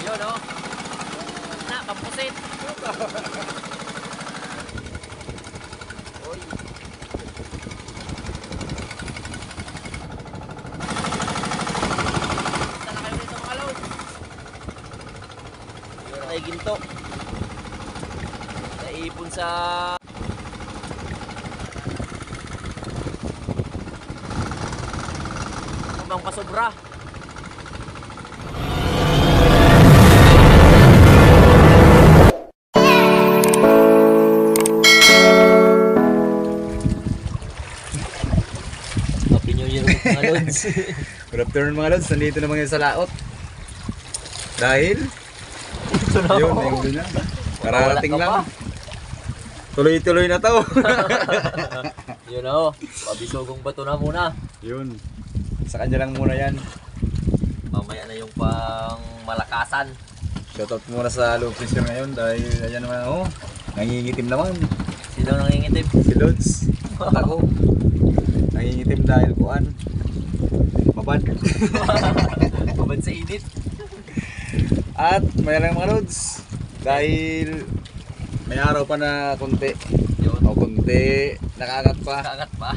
Yun o. Na, pampusit. Uy. Punta na kayo dito mga lods. Yun ay ginto. Naipon sa kumang pasobra. Happy New Year mga lods. Good afternoon mga lods, nandito naman ngayon sa laot. Dahil Ito na yun, ako. ayun na. Kararating lang. Tuloy-tuloy na to. Yun o, pabisogong bato na muna. Yun. Sa kanya lang muna yan. Mamaya na yung pang malakasan. Shoutout muna sa Low Fisher ngayon dahil ayan naman nangingitim naman. Sino nangingitim? Si Lods. At ako. Nangingitim dahil kuan. Mabad. Babad sa init. At may lang mga Lods. Dahil may araw pa na konti. Yun. O konti. Nakaangat pa. Kagat pa.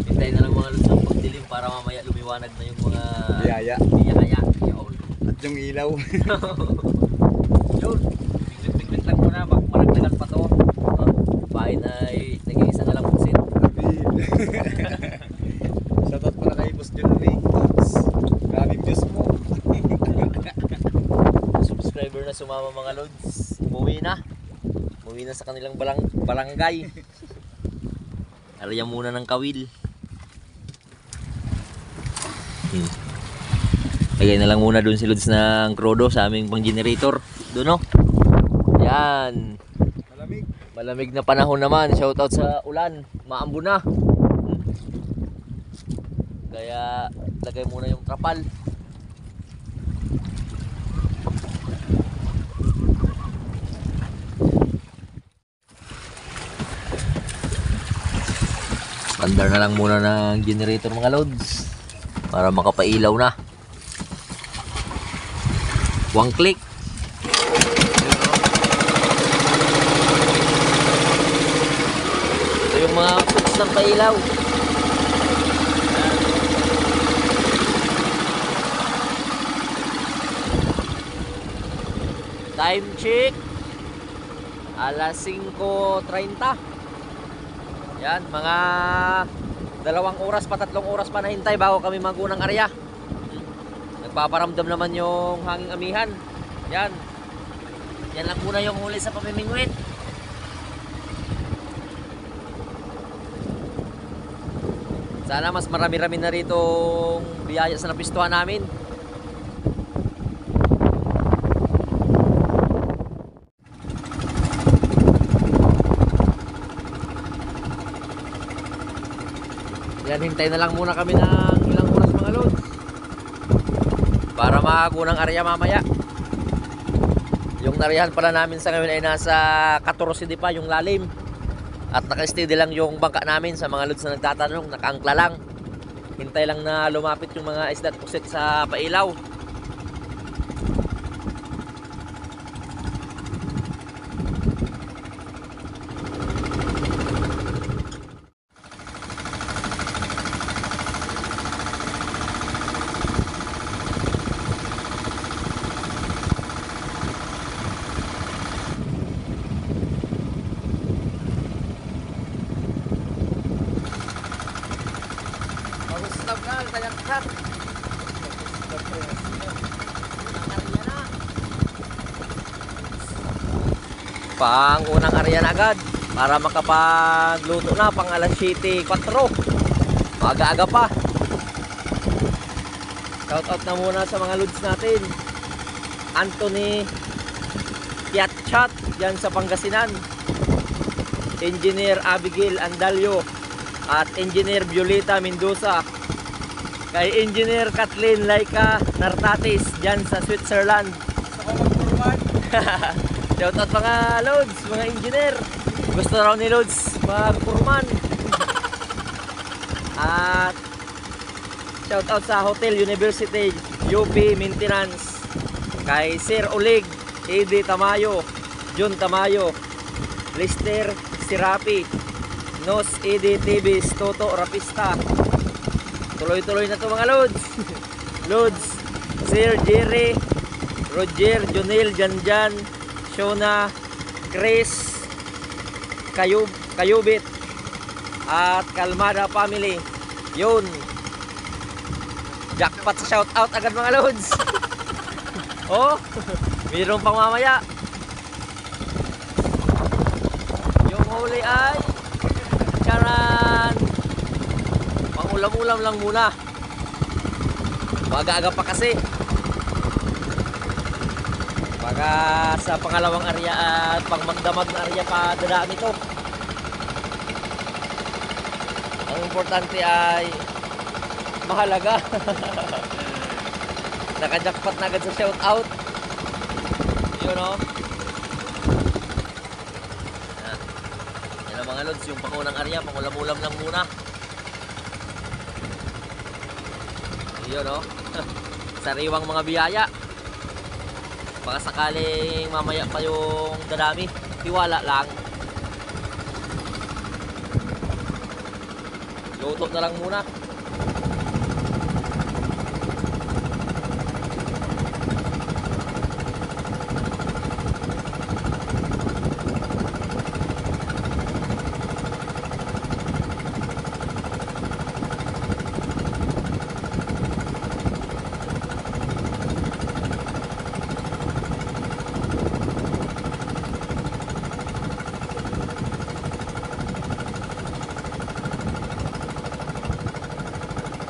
Hintayin na lang mga lods ng pagdilim para mamaya lumiwanag na yung mga Biyaya. biyaya. Yun. At yung ilaw. Yun. Biglit-biglit lang muna. Maragdagan pa to. Bahay na nag-iisa na lang pusin. Shoutout pala kay Boss John Lee. Grabe views mo. Subscriber na sumama mga lods. Umuwi na. Umuwi na sa kanilang barangay. Arya muna ng kawil. Lagay na lang muna dun si Lods ng krodo sa aming pang generator. Doon o. Yan. Malamig. Malamig na panahon naman. Shoutout sa ulan. Maambo na. Kaya lagay muna yung trapal. Andar na lang muna ng generator mga loads para makapailaw na. One click. Ito yung mga switch ng pailaw. Time check. Alas 5:30. Yan, mga 2 oras pa, 3 oras pa nahintay bago kami magunang area. Nagpaparamdam naman yung hanging amihan. Yan. Yan lang muna yung huli sa pamimingwit. Sana mas marami-rami na rito biyaya sa napistuhan namin. Yan, hintay na lang muna kami ng ilang oras mga lods para makagunang area mamaya. Yung narihan pala namin sa ngayon ay nasa 14 pa yung lalim. At naka-steady lang yung bangka namin sa mga lods na nagtatanong, nakaangkla lang. Hintay lang na lumapit yung mga isda at pusit sa pailaw. Stop na, kayak-kayak. Pang unang area na agad para makapagluto na pang alas 7:04. Maaga-aga pa. Shoutout na muna sa mga lods natin. Anthony Kiatchat yan sa Pangasinan. Engineer Abigail Andalio at Engineer Violeta Mendoza. Kay Engineer Kathleen Laika Nartatis dyan sa Switzerland. Shoutout mga loads, mga engineer. Gusto raw ni Loads magpurman. At shoutout sa Hotel University UP Maintenance. kay Sir Oleg, Eddie Tamayo, John Tamayo, Lister Sirapi, Nos Eddie Tibis, Toto Rapista. Tuloy-tuloy na to mga Lods. Lods, Sir Jerry, Roger, Jonel, Janjan, Shona, Chris, Kayubit, at Kalmada Family. Yun. Jackpot sa shout out agad mga Lods. Oh, mayroon pang mamaya. Yung huli ay charan. Pangulam-ulam lang muna. Maaga-aga pa kasi. Baka sa pangalawang area at pangmagdamag na area pa dadaan ito. Ang importante ay mahalaga. Naka-jackpot na agad sa shout out. Yun o. Yan ang mga Lods, yung pangunang area, pangulam-ulam lang muna. Yun o. Sariwang mga biyaya. Baka sakaling mamaya pa yung dadami, tiwala lang. Luto na lang muna.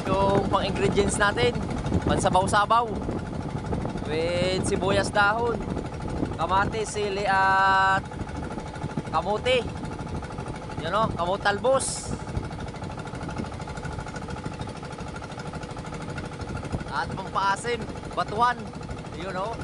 Yung pang ingredients natin, pansabaw-sabaw with sibuyas dahon, kamatis, sili at kamote. Yun o, kamote talbos. At pampaasim, batuan. Yun o.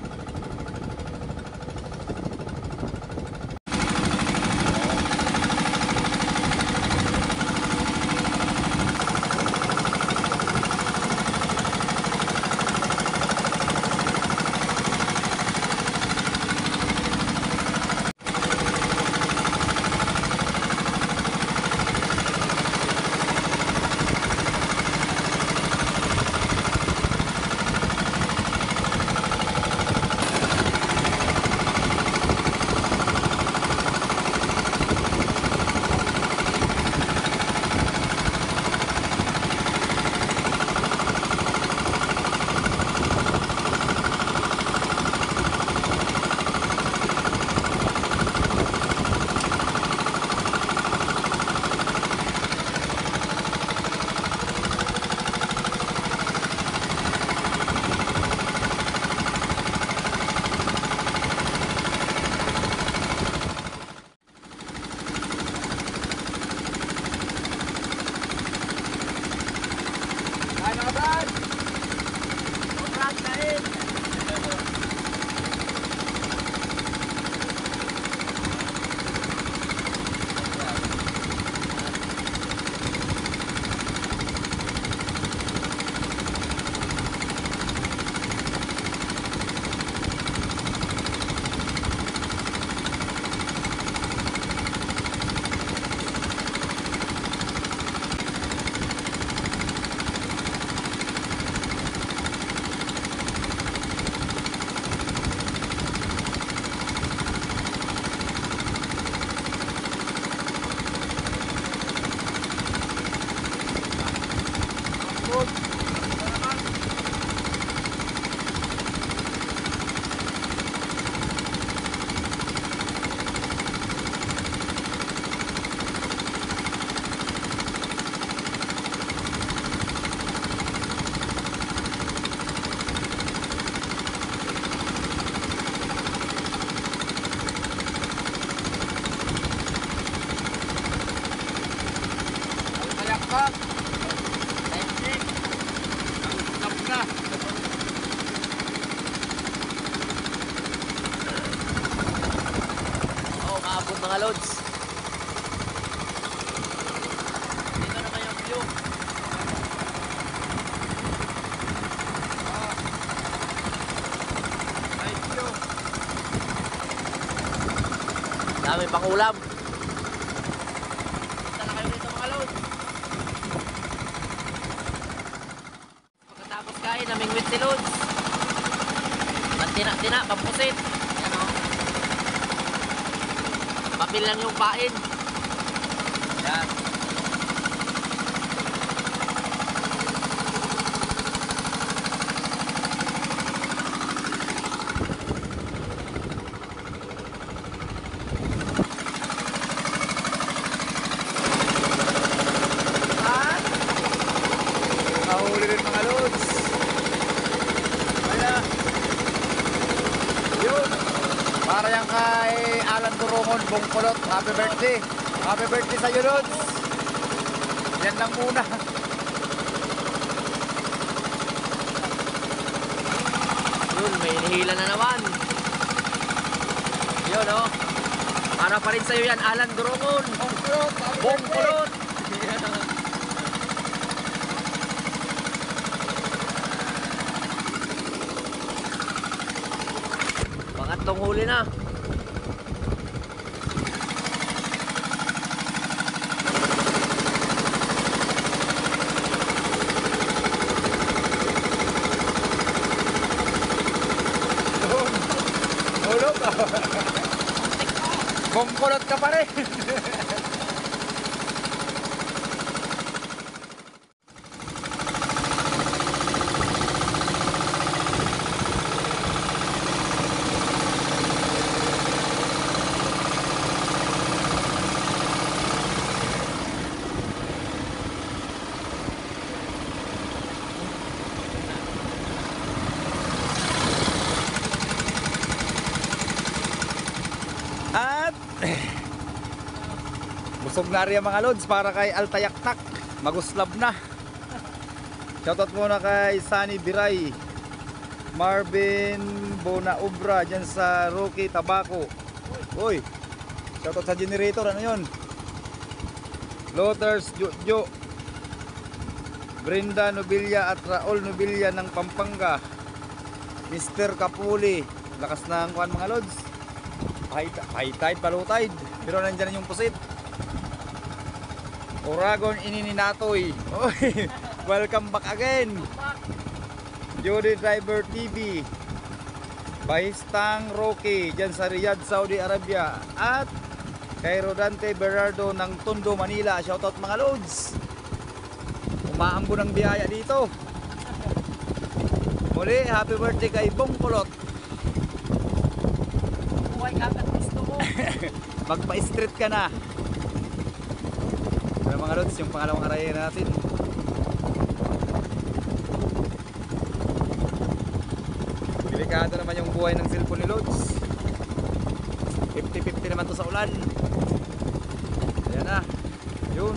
Mga Lods, dito naman yung view. Dami pang ulam. Punta na kayo dito mga lods. Pagkatapos kain, namingwit si lods. Pantina-tina, pampusit. Yan o. Papil lang yung pain. Yan. Nahuli rin mga lods. Kaya, yun. Para yan kay Alan Durungon, Bongkolot. Happy birthday. Happy birthday sa'yo, lods. Yan lang muna. Yun, may inihila na naman. Yun o. Para pa rin sa'yo yan, Alan Durungon. Bongkolot. Bongkolot. Pangatlong huli na. Hulog. Bongkolot ka pa rin. At busog na rin ang mga lods para kay Altayaktak. Maguslab na. Shoutout muna kay Sunny Biray, Marvin Bonaubra dyan sa Rocky Tabaco. Uy, shoutout sa generator. Ano yun? Lothers Jojo, Brenda Nobilia at Raul Nobilia ng Pampanga. Mr. Kapuli. Lakas na ang kuhan mga lods. High tide, low tide. Pero nandyan yung pusit. Oragon Inininatoy. Oy, welcome back again. Jody Driver TV. Bahistang Rocky dyan sa Riyadh, Saudi Arabia. At kay Rodante Berardo ng Tondo, Manila. Shoutout mga lods. Umaambo ng biyaya dito. Muli, happy birthday kay Bongkolot. Buhay kagat gusto mo. Magpa-street ka na. Pero mga lods, yung pangalawang araya natin. Delikado naman yung buhay ng cellphone ni Lods. 50-50 naman to sa ulan. Ayan na. Yun.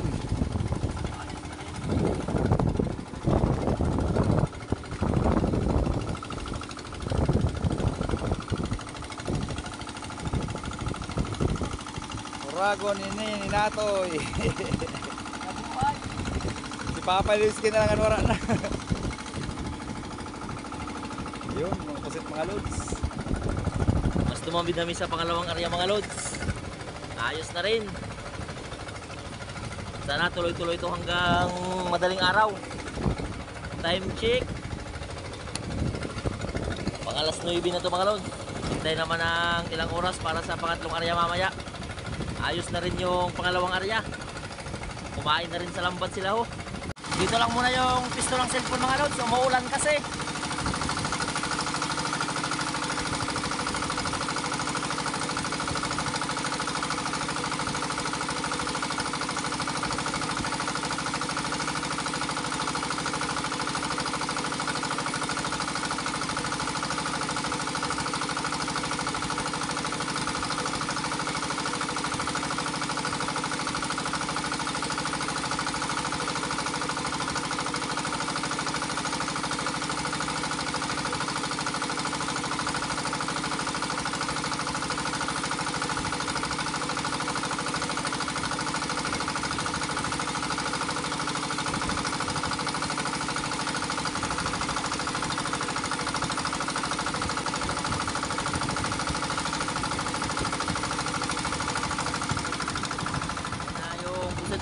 Oragon ini Natoy. Si Papa Liski na lang ang wala na. Yun, mga pusit mga lods. Mas tumambid namin sa pangalawang area mga lods. Ayos na rin. Sana tuloy-tuloy ito hanggang madaling araw. Time check. Pang alas 9 na ito mga lods. Hintay naman ng ilang oras para sa pangatlong area mamaya. Ayos na rin yung pangalawang area. Kumain na rin sa lambat sila ho. Dito lang muna yung pisto ng cellphone mga lods. Umuulan kasi.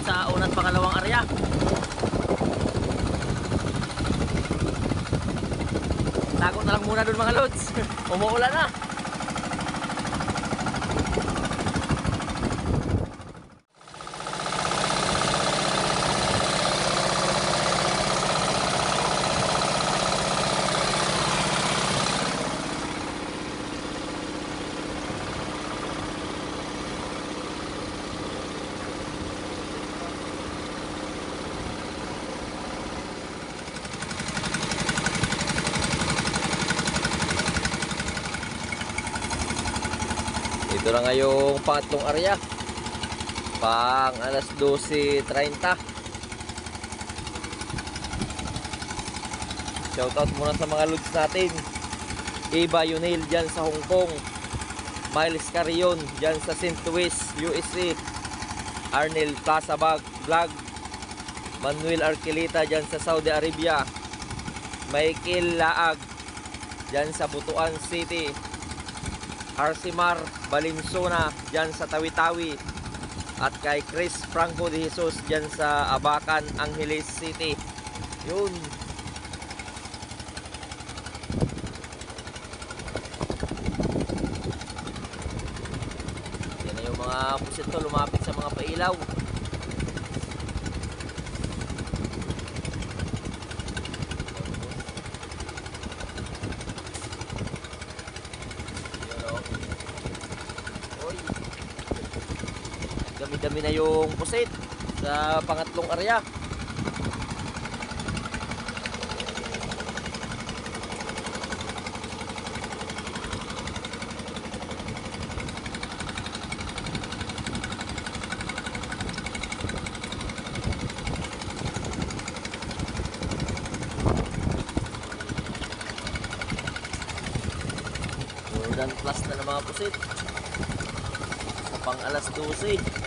sa unat pangalawang area. Tago na lang muna dun mga lods. Umuulan na. Ito na nga yung pangatlong area. Pang alas 12:30. Shoutout muna sa mga lods natin. Eva Yunil dyan sa Hong Kong. Miles Carrion dyan sa St. Louis, USA. Arnel Plaza Vlog. Manuel Arquilita dyan sa Saudi Arabia. Michael Laag dyan sa Butuan City. Arsimar Valenzuela dyan sa Tawi-Tawi. At kay Chris Franco de Jesus dyan sa Abacan, Angeles City. Yun. Yan na yung mga pusito lumapit sa mga pailaw. Dami-dami na yung pusit sa pangatlong area. Jordan Plus na ng mga pusit sa pang alas 12.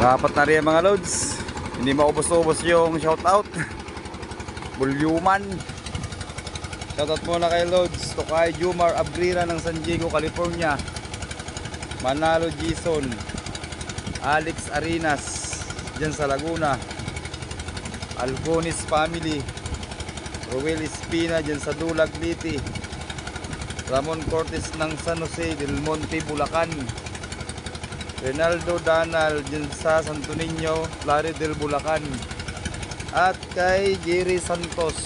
Apat na rin mga loads. Hindi maubos-ubos yung shoutout. Bulyuman. Shoutout muna kay Loads. To kay Jumar Abrira ng San Diego, California. Manalo Jason. Alex Arinas dyan sa Laguna. Algonis family, Ruel Espina dyan sa Dulag, Liti, Ramon Cortes ng San Jose del Monte, Bulacan, Renaldo Danal dyan sa Santo Niño, Plaridel, Bulacan, at kay Jerry Santos.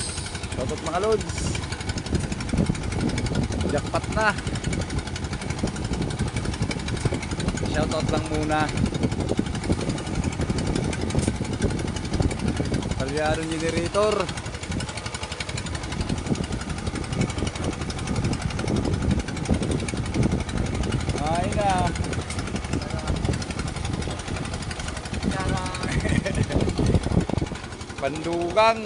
Shoutout mga lods. Jackpot na. Shoutout lang muna. Palyaro generator. Ay na. Pandugang.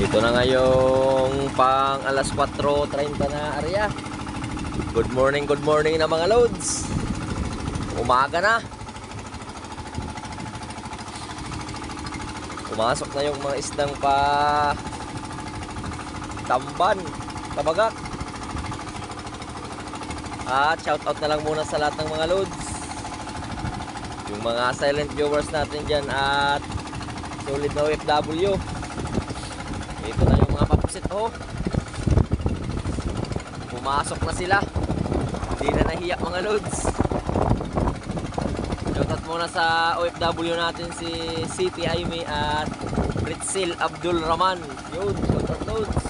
Ito na nga yung pang alas 4:30 na area. Good morning na mga loads. Umaga na. Pumasok na yung mga isdang pa tamban, tabagak. At shoutout na lang muna sa lahat ng mga loads. Yung mga silent viewers natin dyan at solid na OFW. Ito na yung mga papusit oh. Pumasok na sila. Hindi na nahiya mga loads. Shoutout muna sa OFW natin si City Aimee at Ritzel Abdul Rahman. Yun, shoutout loads.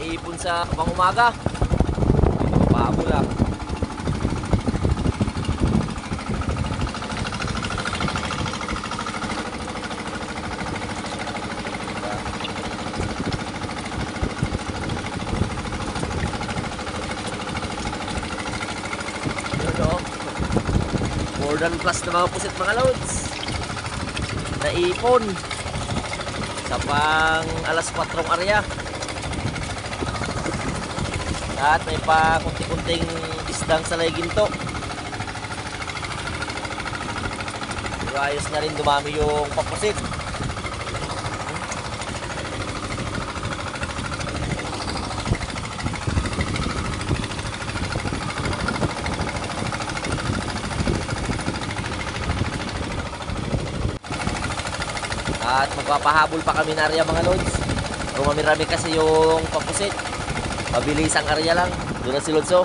Naipon sa pangumaga. Pabula. More than plus na mga pusit mga loads. Naipon sa pang alas 4 area. At may pa kunti-kunting isdang salay ginto. Pero ayos na rin dumami yung papusit. At magpapahabol pa kami na area mga loads. Rumamirami kasi yung papusit. Mabilis ang area lang. Doon na si Lodso.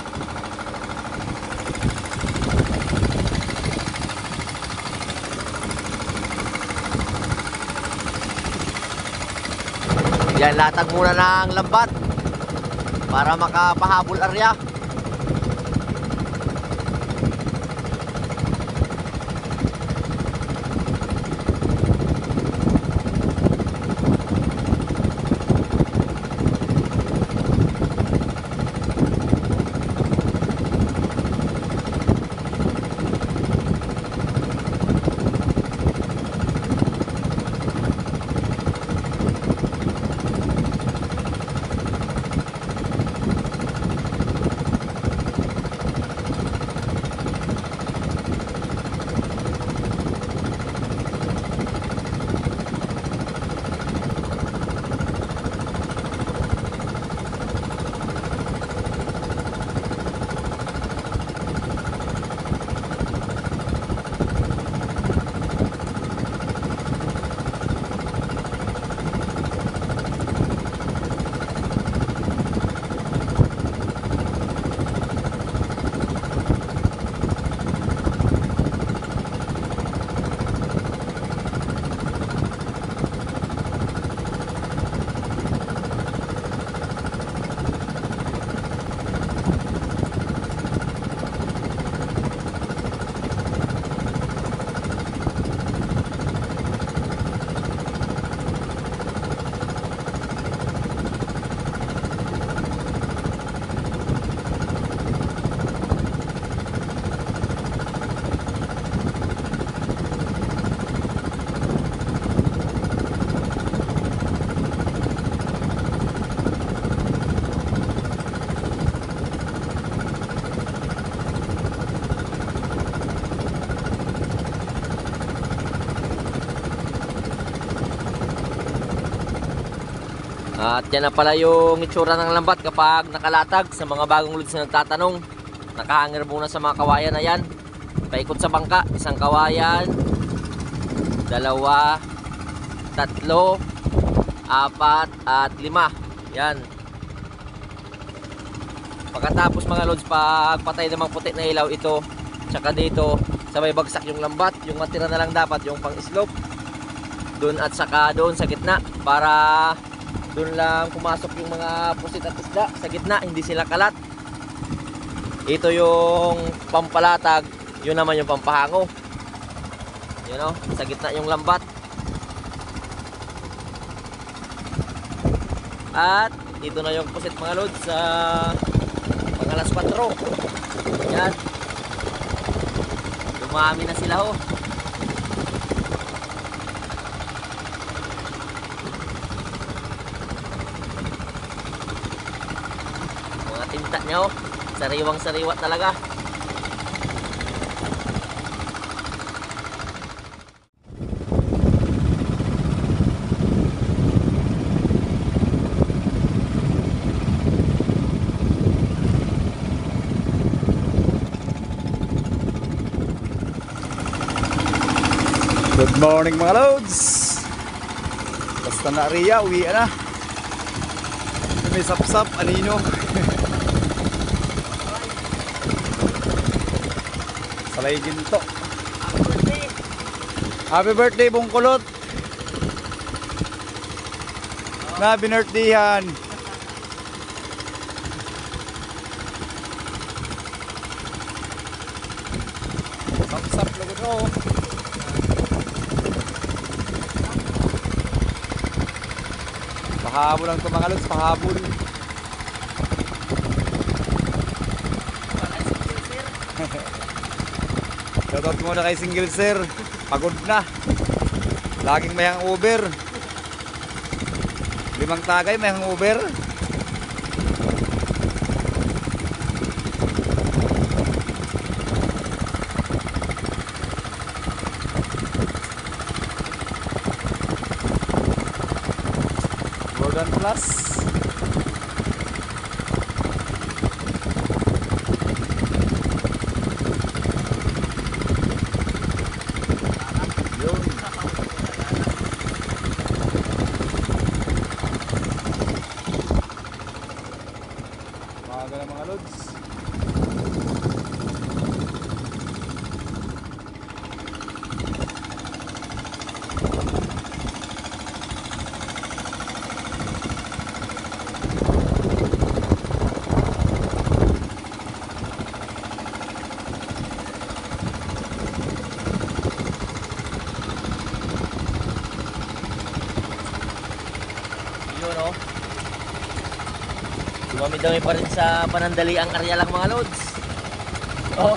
Yan, latag muna ng lambat para makapahabol area. At yan na pala yung itsura ng lambat kapag nakalatag. Sa mga bagong lods na nagtatanong, nakahangir muna sa mga kawayan na yan. Paikot sa bangka, isang kawayan, dalawa, tatlo, apat, at lima. Yan. Pagkatapos mga lods, pag patay namang puti na ilaw ito, tsaka dito, sabay bagsak yung lambat. Yung matira na lang dapat yung pang slope. Doon at saka doon sa gitna, para doon lang pumasok yung mga pusit at isda sa gitna, hindi sila kalat. Ito yung pampalatag, yun naman yung pampahango. You know, sa gitna yung lambat. At ito na yung pusit mga lods sa mga alas 4. Yan. Dumami na sila ho. Tinta niya oh, sariwang sariwa talaga. Good morning mga loads. Basta na Ria, uwi na. May sapsap, anino. Salay ginto. Happy birthday Bungkulot. Na binirthdayan. Sapsap lagod ko. Pahabol lang ito mga lods, pahabol. Shoutout muna kay Single Sir. Pagod na. Laging may hangover. 5 tagay may hangover. Jordan Plus. Mga lods. Yun oh. Dumami-dami pa rin sa panandali ang area lang mga lods. Oh,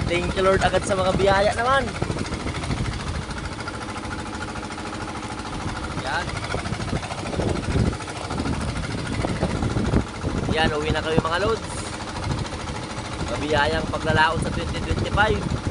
thank you Lord agad sa mga biyaya naman. Yan. Yan, uwi na kami mga lods. Mabiyayang paglalaot sa 2025.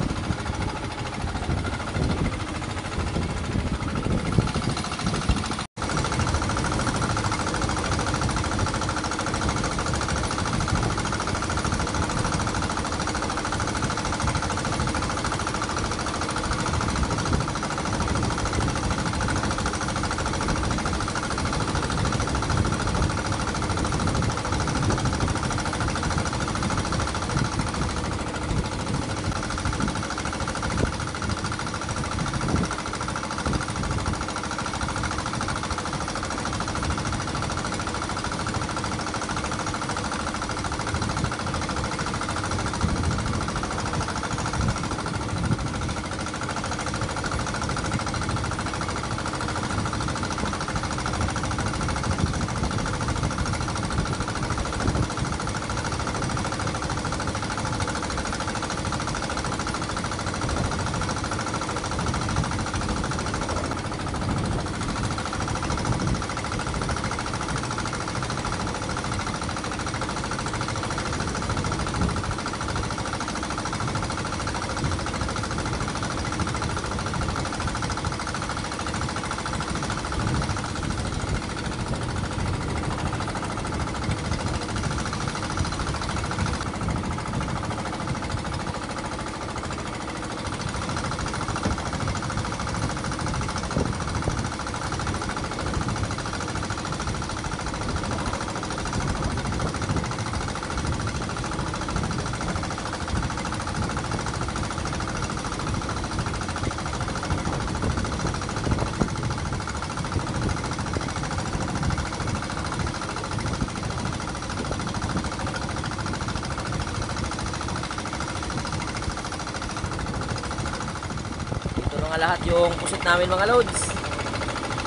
mga lahat yung pusit namin mga loads.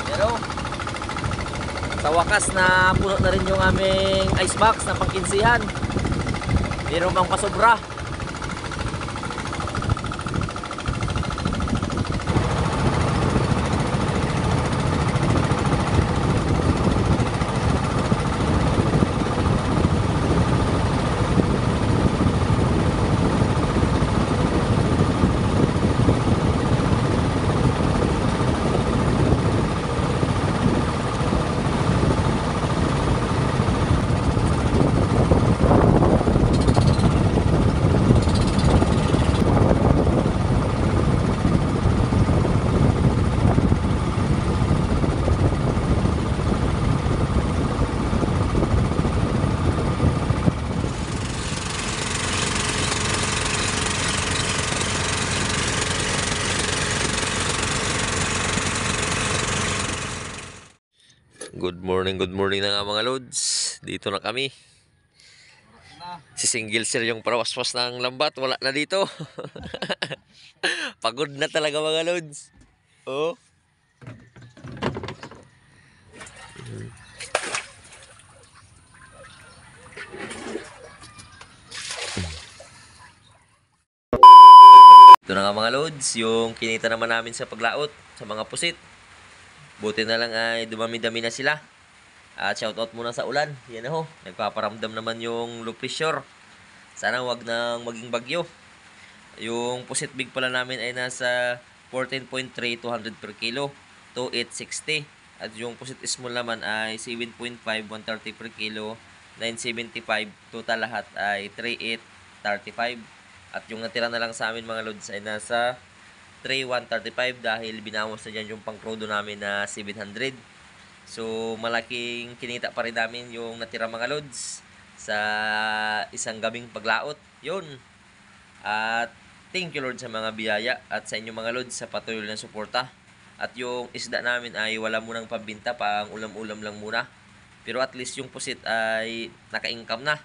Pero sa wakas na puno na rin yung aming ice box na pangkinsihan. Meron bang pasobra? Good morning na nga mga loads. Dito na kami. Si Single Sir yung parawaswas ng lambat, wala na dito. Pagod na talaga mga loads. Oh. Ito na nga mga loads, yung kinita naman namin sa paglaot sa mga pusit. Buti na lang ay dumami-dami na sila. At shoutout muna sa ulan. Yan na ho. Nagpaparamdam naman yung low pressure. Sana wag nang maging bagyo. Yung pusit big pala namin ay nasa 14.3 200 per kilo. 2,860. At yung pusit small naman ay 7.5 130 per kilo. 975. Total lahat ay 3,835. At yung natira na lang sa amin mga loads ay nasa 3,135 dahil binawas na dyan yung pangkrodo namin na 700. So malaking kinita pa rin namin yung natira mga loads sa isang gabing paglaot. Yun. At thank you Lord sa mga biyaya at sa inyong mga loads sa patuloy na suporta. At yung isda namin ay wala munang pambinta, pang ulam-ulam lang muna. Pero at least yung pusit ay naka-income na.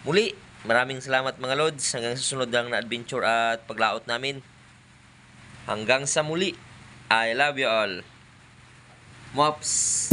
Muli, maraming salamat mga loads. Hanggang susunod lang na adventure at paglaot namin. Hanggang sa muli. I love you all. Mops!